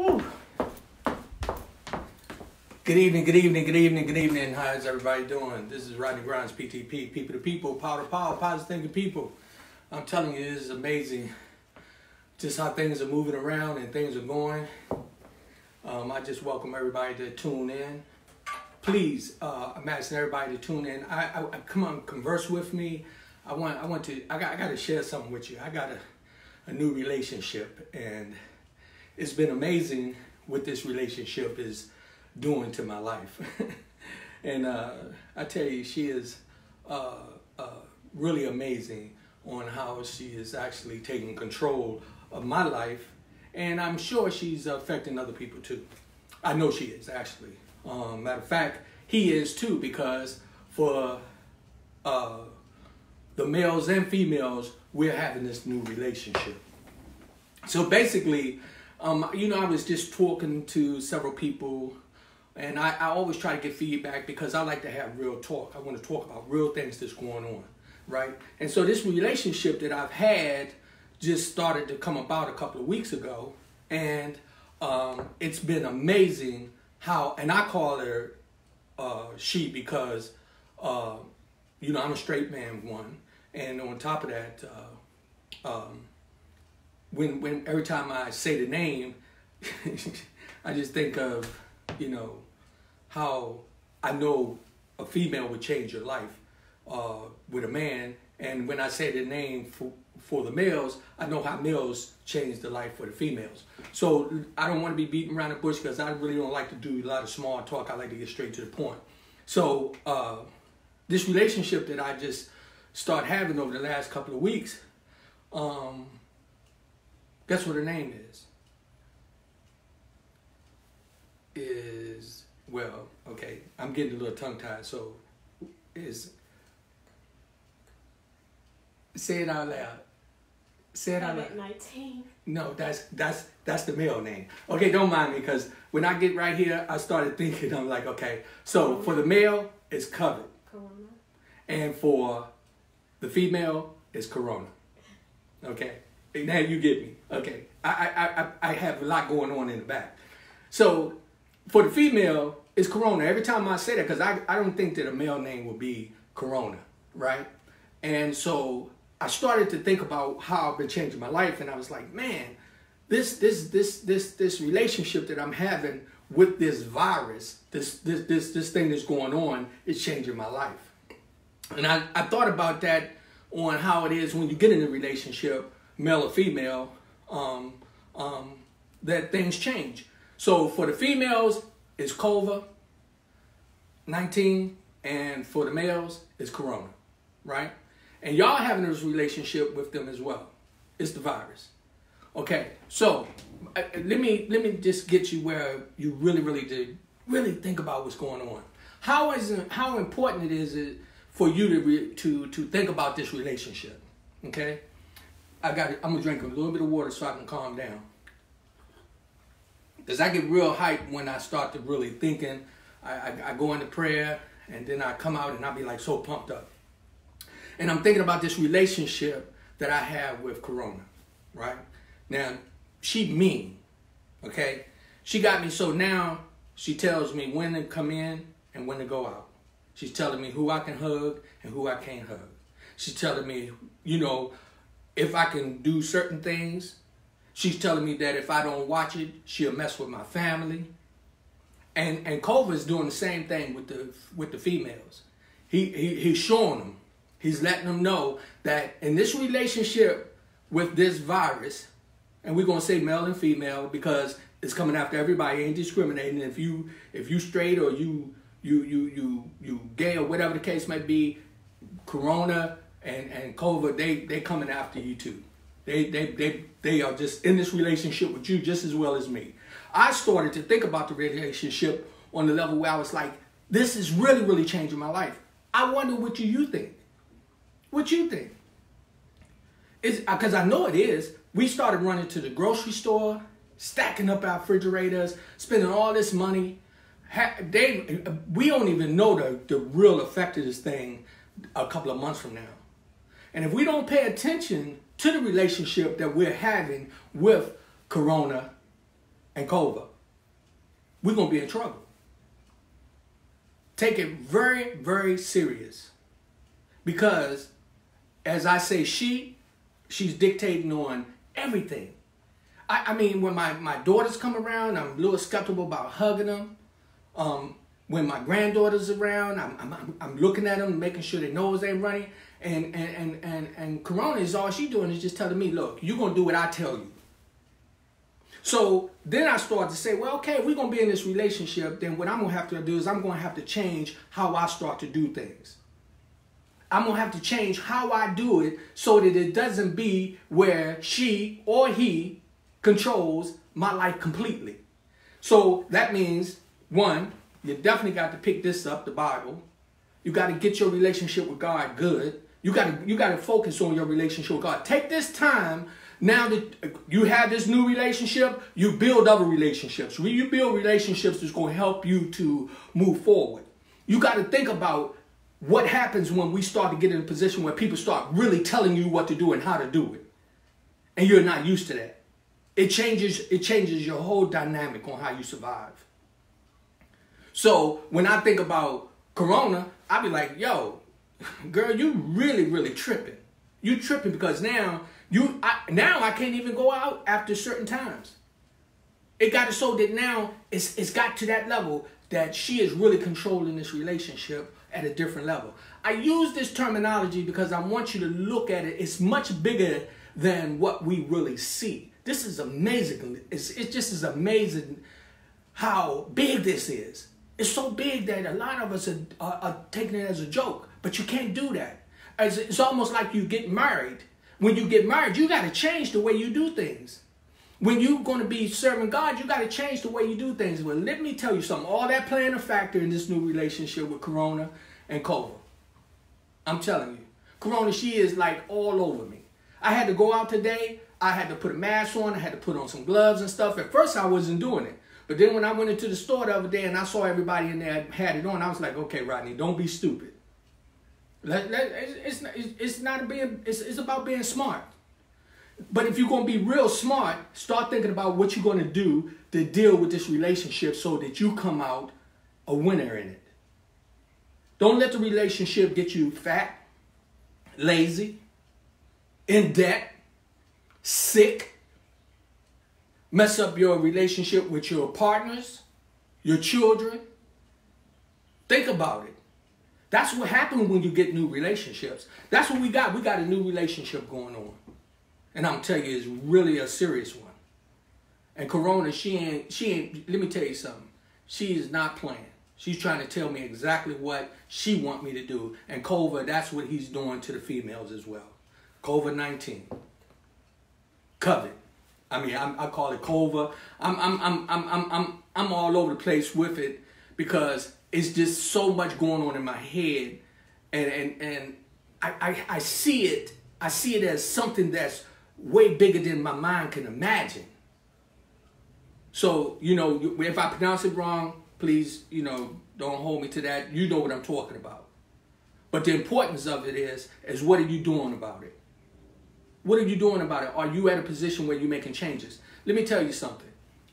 Whew. Good evening, good evening, good evening, good evening. How's everybody doing? This is Rodney Grimes, PTP, People to People, Power to Power, Positive Thinking People. I'm telling you, this is amazing just how things are moving around and things are going. I just welcome everybody to tune in. Please, I'm asking everybody to tune in. I come on, converse with me. I got to share something with you. I got a new relationship, and it's been amazing what this relationship is doing to my life. And I tell you, she is really amazing on how she is actually taking control of my life, and I'm sure she's affecting other people too. I know she is, actually. Matter of fact, he is too, because for the males and females, we're having this new relationship. So basically, I was just talking to several people, and I always try to get feedback because I like to have real talk. I want to talk about real things that's going on, right? And so this relationship that I've had just started to come about a couple of weeks ago, and it's been amazing how, and I call her she because, I'm a straight man, one, and on top of that, when every time I say the name, I just think of, how I know a female would change your life with a man. And when I say the name for the males, I know how males change the life for the females. So I don't want to be beating around the bush because I really don't like to do a lot of small talk. I like to get straight to the point. So this relationship that I just started having over the last couple of weeks, guess what her name is? Well, okay, I'm getting a little tongue-tied, so say it out loud. Say it out loud. 19. No, that's the male name. Okay, don't mind me, because when I get right here, I started thinking, I'm like, okay, so for the male, it's covered. Corona. And for the female, it's Corona. Okay, now you get me. Okay, I have a lot going on in the back. So for the female, it's Corona. Every time I say that, because I don't think that a male name would be Corona, right? And so I started to think about how I've been changing my life, and I was like, man, this relationship that I'm having with this virus, this thing that's going on, is changing my life. And I thought about that on how it is when you get in a relationship, male or female, that things change. So for the females, it's COVID-19, and for the males, it's Corona, right? And y'all having this relationship with them as well. It's the virus. Okay, so let me just get you where you really think about what's going on. How important it is for you to think about this relationship? Okay, I'm gonna drink a little bit of water so I can calm down. Because I get real hyped when I start to really thinking. I go into prayer, and then I come out and I be like so pumped up. And I'm thinking about this relationship that I have with Corona, right? Now, she mean, okay? She got me so now she tells me when to come in and when to go out. She's telling me who I can hug and who I can't hug. She's telling me, if I can do certain things. She's telling me that if I don't watch it, she'll mess with my family. And COVID is doing the same thing with the females. He's showing them. He's letting them know that in this relationship with this virus, and we're gonna say male and female because it's coming after everybody, ain't discriminating. If you straight or you gay or whatever the case may be, Corona and COVID, they coming after you too. They are just in this relationship with you just as well as me. I started to think about the relationship on the level where I was like, this is really, really changing my life. I wonder what you think. What you think? Because I know it is. We started running to the grocery store, stacking up our refrigerators, spending all this money. We don't even know the real effect of this thing a couple of months from now. And if we don't pay attention to the relationship that we're having with Corona, and Kova, we're going to be in trouble. Take it very, very serious. Because, as I say, she's dictating on everything. I mean, when my daughters come around, I'm a little skeptical about hugging them. When my granddaughter's around, I'm looking at them, making sure their nose ain't running. And Corona is all she doing is just telling me, look, you're going to do what I tell you. So then I start to say, well, okay, if we're going to be in this relationship, then what I'm going to have to do is I'm going to have to change how I start to do things. I'm going to have to change how I do it so that it doesn't be where she or he controls my life completely. So that means, one, you definitely got to pick this up, the Bible. You got to get your relationship with God good. You got to focus on your relationship with God. Take this time. Now that you have this new relationship, you build other relationships. When you build relationships, that's going to help you to move forward. You got to think about what happens when we start to get in a position where people start really telling you what to do and how to do it. And you're not used to that. It changes your whole dynamic on how you survive. So when I think about Corona, I be like, yo, girl, you really, really tripping. You tripping because now I can't even go out after certain times. It got it so that now it's got to that level that she is really controlling this relationship at a different level. I use this terminology because I want you to look at it. It's much bigger than what we really see. This is amazing. It's just as amazing how big this is. It's so big that a lot of us are taking it as a joke, but you can't do that. It's almost like you get married. When you get married, you got to change the way you do things. When you're going to be serving God, you got to change the way you do things. Well, let me tell you something. All that playing a factor in this new relationship with Corona and Kova. I'm telling you. Corona, she is like all over me. I had to go out today. I had to put a mask on. I had to put on some gloves and stuff. At first, I wasn't doing it. But then when I went into the store the other day and I saw everybody in there had it on, I was like, okay, Rodney, don't be stupid. It's about being smart. But if you're going to be real smart, start thinking about what you're going to do to deal with this relationship so that you come out a winner in it. Don't let the relationship get you fat, lazy, in debt, sick, mess up your relationship with your partners, your children. Think about it. That's what happens when you get new relationships. That's what we got. We got a new relationship going on. And I'm telling you, it's really a serious one. And Corona, she ain't, let me tell you something. She is not playing. She's trying to tell me exactly what she want me to do. And Kova, that's what he's doing to the females as well. COVID-19. Covet. I mean, I call it Kova. I'm all over the place with it because it's just so much going on in my head, and I see it. I see it as something that's way bigger than my mind can imagine. So, you know, if I pronounce it wrong, please, you know, don't hold me to that. You know what I'm talking about. But the importance of it is what are you doing about it? What are you doing about it? Are you at a position where you're making changes? Let me tell you something.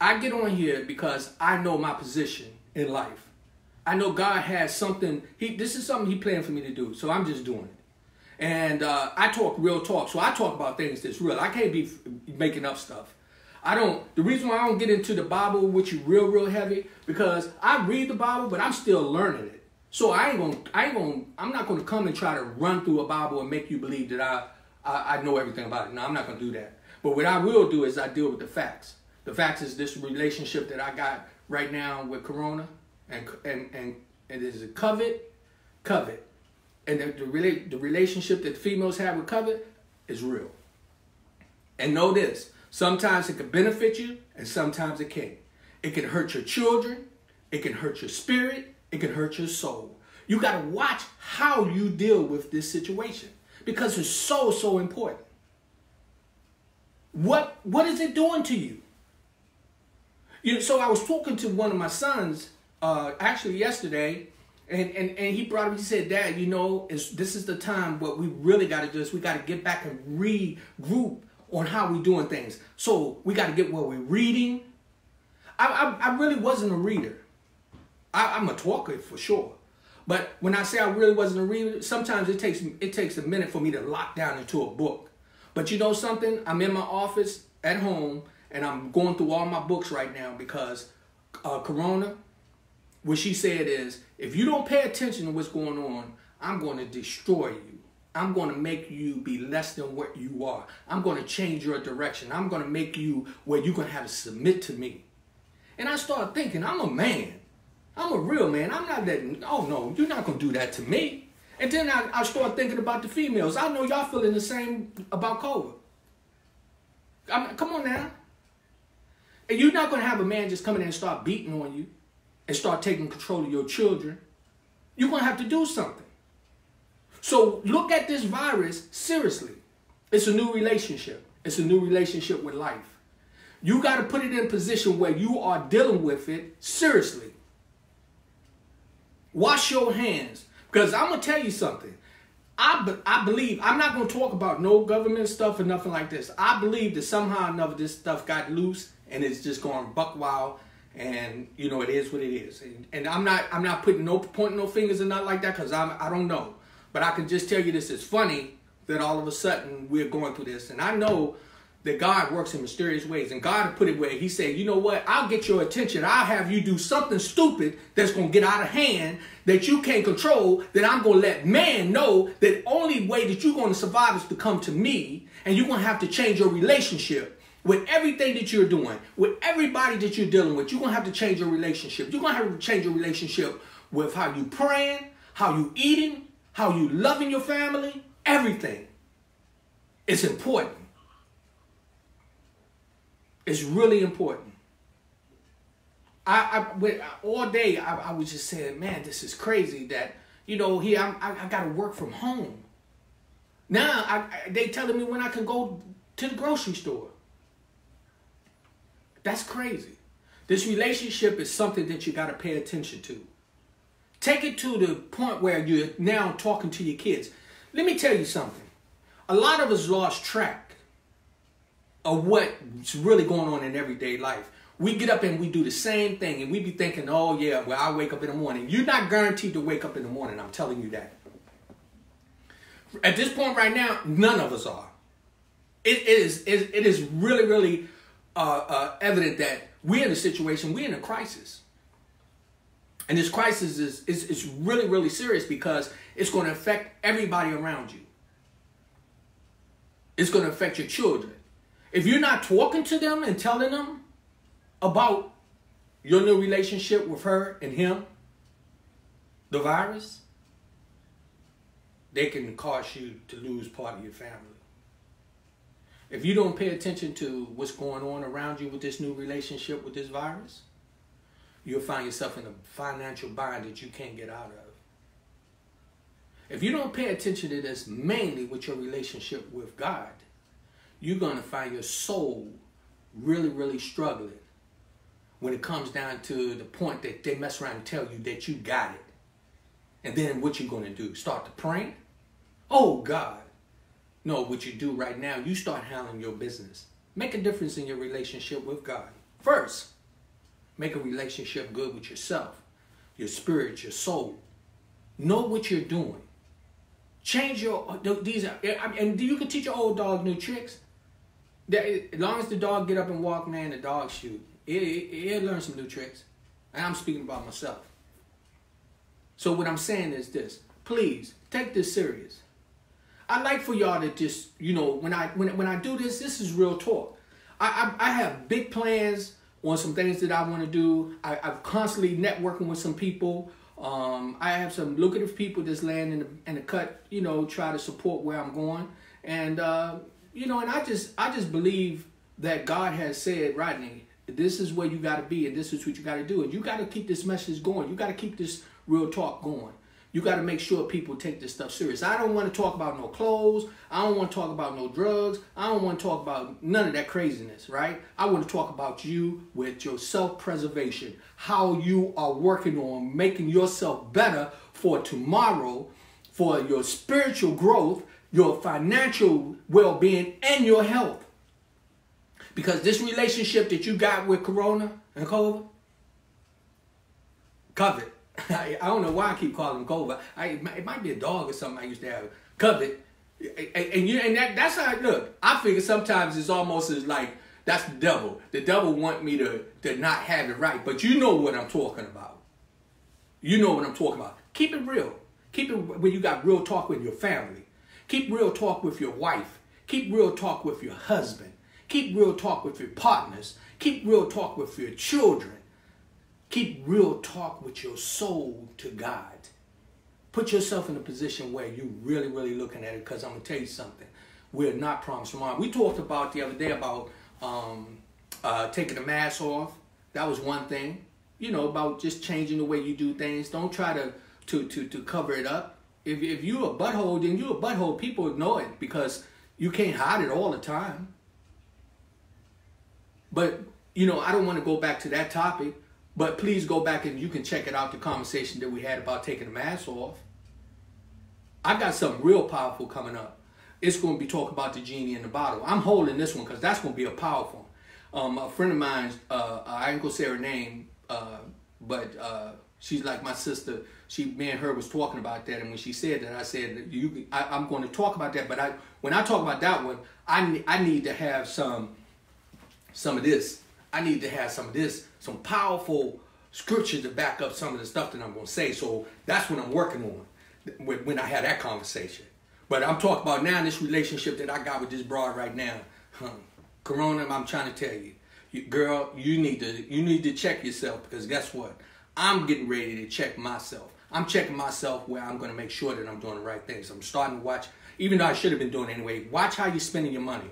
I get on here because I know my position in life. I know God has something. This is something He planned for me to do, so I'm just doing it. And I talk real talk, so I talk about things that's real. I can't be making up stuff. The reason why I don't get into the Bible with you real heavy, because I read the Bible, but I'm still learning it. So I'm not gonna come and try to run through a Bible and make you believe that I know everything about it. No, I'm not gonna do that. But what I will do is I deal with the facts. The facts is this relationship that I got right now with Corona, and it is a covet. And the relationship that females have with covet is real. And know this, sometimes it can benefit you and sometimes it can't. It can hurt your children, it can hurt your spirit, it can hurt your soul. You got to watch how you deal with this situation because it's so important. What is it doing to you? So I was talking to one of my sons actually yesterday, and he brought up, he said, Dad, you know, this is the time what we really got to do is we got to get back and regroup on how we doing things. So we got to get what we're reading, I really wasn't a reader. I'm a talker for sure. But when I say I really wasn't a reader, sometimes it takes a minute for me to lock down into a book. But you know something? I'm in my office at home, and I'm going through all my books right now because Corona, what she said is, if you don't pay attention to what's going on, I'm going to destroy you. I'm going to make you be less than what you are. I'm going to change your direction. I'm going to make you where you're going to have to submit to me. And I started thinking, I'm a man. I'm a real man. I'm not letting, oh no, you're not going to do that to me. And then I started thinking about the females. I know y'all feeling the same about COVID. Come on now. And you're not going to have a man just come in and start beating on you and start taking control of your children. You're going to have to do something. So look at this virus seriously. It's a new relationship. It's a new relationship with life. You got to put it in a position where you are dealing with it seriously. Wash your hands. Because I'm going to tell you something. I believe, I'm not going to talk about no government stuff or nothing like this. I believe that somehow or another this stuff got loose and it's just going buck wild. And, you know, it is what it is. And I'm not pointing no fingers and nothing like that because I don't know. But I can just tell you this is funny that all of a sudden we're going through this. And I know that God works in mysterious ways. And God put it where he said, you know what? I'll get your attention. I'll have you do something stupid that's going to get out of hand that you can't control, that I'm going to let man know that only way that you're going to survive is to come to me. And you're going to have to change your relationship with everything that you're doing, with everybody that you're dealing with. You're going to have to change your relationship. You're going to have to change your relationship with how you praying, how you eating, how you loving your family, everything. It's important. It's really important. All day I was just saying, man, this is crazy that, you know, here I got to work from home. Now they telling me when I can go to the grocery store. That's crazy. This relationship is something that you got to pay attention to. Take it to the point where you're now talking to your kids. Let me tell you something. A lot of us lost track of what's really going on in everyday life. We get up and we do the same thing and we be thinking, oh yeah, well, I wake up in the morning. You're not guaranteed to wake up in the morning. I'm telling you that. At this point right now, none of us are. It is really, really evident that we're in a situation, we're in a crisis. And this crisis is really, really serious because it's going to affect everybody around you. It's going to affect your children. If you're not talking to them and telling them about your new relationship with her and him, the virus, they can cause you to lose part of your family. If you don't pay attention to what's going on around you with this new relationship with this virus, you'll find yourself in a financial bind that you can't get out of. If you don't pay attention to this mainly with your relationship with God, you're going to find your soul really, really struggling when it comes down to the point that they mess around and tell you that you got it. And then what you going to do? Start to pray? Oh, God. No, what you do right now, you start handling your business. Make a difference in your relationship with God. First, make a relationship good with yourself, your spirit, your soul. Know what you're doing. Change your, and you can teach your old dog new tricks. As long as the dog get up and walk, man, the dog shoot. It'll learn some new tricks. And I'm speaking about myself. So what I'm saying is this. Please, take this serious. I like for y'all to just, you know, when I do this, this is real talk. I have big plans on some things that I want to do. I'm constantly networking with some people. I have some lucrative people that's laying in the cut, you know, try to support where I'm going. And, you know, and I just believe that God has said, Rodney, this is where you got to be and this is what you got to do. And you got to keep this message going. You got to keep this real talk going. You got to make sure people take this stuff serious. I don't want to talk about no clothes. I don't want to talk about no drugs. I don't want to talk about none of that craziness, right? I want to talk about you with your self-preservation, how you are working on making yourself better for tomorrow, for your spiritual growth, your financial well-being, and your health. Because this relationship that you got with Corona and COVID, I don't know why I keep calling him COVID. It might be a dog or something I used to have. COVID. And that's how I look. I figure sometimes it's almost as like, that's the devil. The devil want me to not have it right. But you know what I'm talking about. You know what I'm talking about. Keep it real. Keep it when you got real talk with your family. Keep real talk with your wife. Keep real talk with your husband. Keep real talk with your partners. Keep real talk with your children. Keep real talk with your soul to God. Put yourself in a position where you're really, really looking at it, because I'm going to tell you something. We're not promised tomorrow. We talked about the other day about taking the mask off. That was one thing. You know, about just changing the way you do things. Don't try to cover it up. If you're a butthole, then you're a butthole. People know it because you can't hide it all the time. But, you know, I don't want to go back to that topic. But please go back and you can check it out, the conversation that we had about taking the mask off. I got something real powerful coming up. It's going to be talking about the genie in the bottle. I'm holding this one because that's going to be a powerful. A friend of mine, I ain't going to say her name, but she's like my sister. Me and her was talking about that, and when she said that, I said, I'm going to talk about that. But when I talk about that one, I need to have some of this. I need to have some of this, some powerful scripture to back up some of the stuff that I'm going to say. So that's what I'm working on when I had that conversation. But I'm talking about now this relationship that I got with this broad right now. Corona, I'm trying to tell you, girl, you need to check yourself, because guess what? I'm getting ready to check myself. I'm checking myself where I'm going to make sure that I'm doing the right things. I'm starting to watch, even though I should have been doing it anyway, watch how you're spending your money.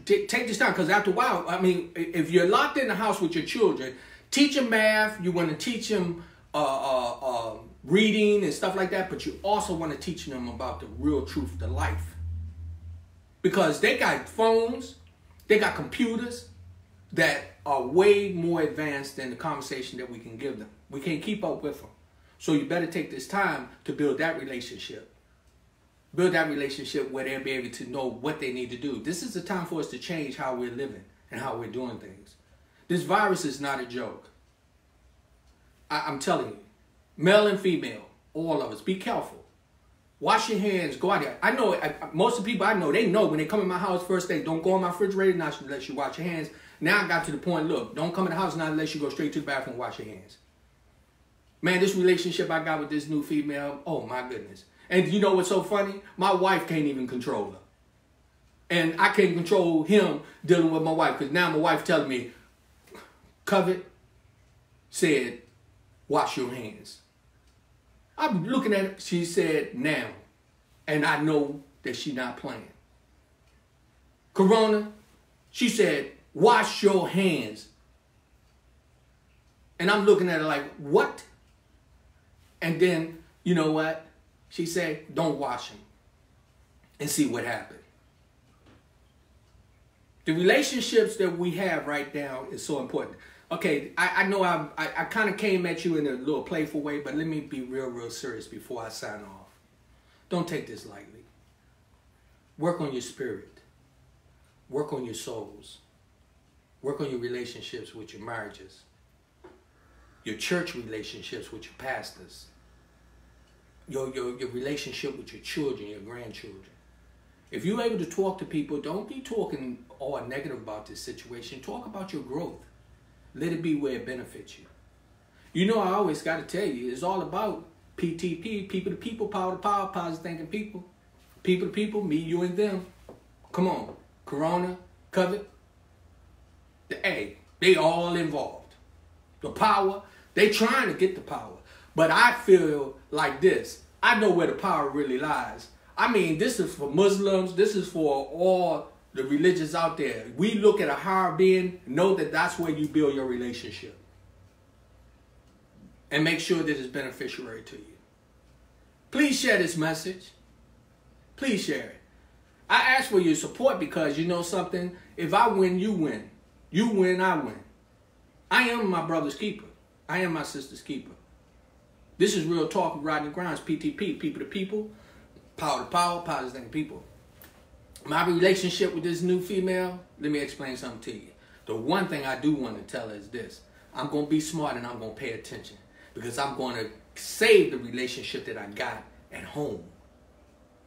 Take this time, because after a while, I mean, if you're locked in the house with your children, teach them math. You want to teach them reading and stuff like that, but you also want to teach them about the real truth to life. Because they got phones, they got computers that are way more advanced than the conversation that we can give them. We can't keep up with them. So you better take this time to build that relationship. Build that relationship where they'll be able to know what they need to do. This is the time for us to change how we're living and how we're doing things. This virus is not a joke. I'm telling you, male and female, all of us, be careful. Wash your hands, go out there. I know, most of the people I know, they know when they come in my house first, they don't go in my refrigerator not unless you wash your hands. Now I got to the point, look, don't come in the house not unless you go straight to the bathroom and wash your hands. Man, this relationship I got with this new female, oh my goodness. And you know what's so funny? My wife can't even control her. And I can't control him dealing with my wife, because now my wife telling me, Covet said, wash your hands. I'm looking at it, she said, now. And I know that she's not playing. Corona, she said, wash your hands. And I'm looking at her like, what? And then, you know what? She said, don't wash them, and see what happened. The relationships that we have right now is so important. Okay, I know I kind of came at you in a little playful way, but let me be real serious before I sign off. Don't take this lightly. Work on your spirit. Work on your souls. Work on your relationships with your marriages. Your church relationships with your pastors. Your relationship with your children, your grandchildren. If you're able to talk to people, don't be talking all negative about this situation. Talk about your growth. Let it be where it benefits you. You know, I always got to tell you, it's all about PTP, people to people, power to power, positive thinking people. People to people, me, you, and them. Come on. Corona, COVID. They all involved. The power, they trying to get the power. But I feel like this. I know where the power really lies. I mean, this is for Muslims. This is for all the religions out there. We look at a higher being, know that that's where you build your relationship. And make sure that it's beneficiary to you. Please share this message. Please share it. I ask for your support because you know something? If I win, you win. You win, I win. I am my brother's keeper. I am my sister's keeper. This is Real Talk with Rodney Grimes, PTP, people to people, power to power, positive thinking people. My relationship with this new female, let me explain something to you. The one thing I do want to tell her is this. I'm going to be smart and I'm going to pay attention. Because I'm going to save the relationship that I got at home.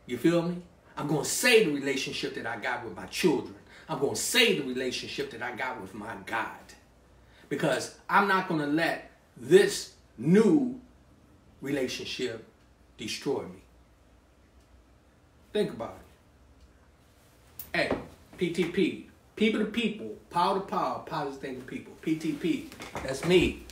You feel me? I'm going to save the relationship that I got with my children. I'm going to save the relationship that I got with my God. Because I'm not going to let this new relationship destroy me. Think about it. Hey, PTP. People to people. Power to power. Positive thinking people. PTP. That's me.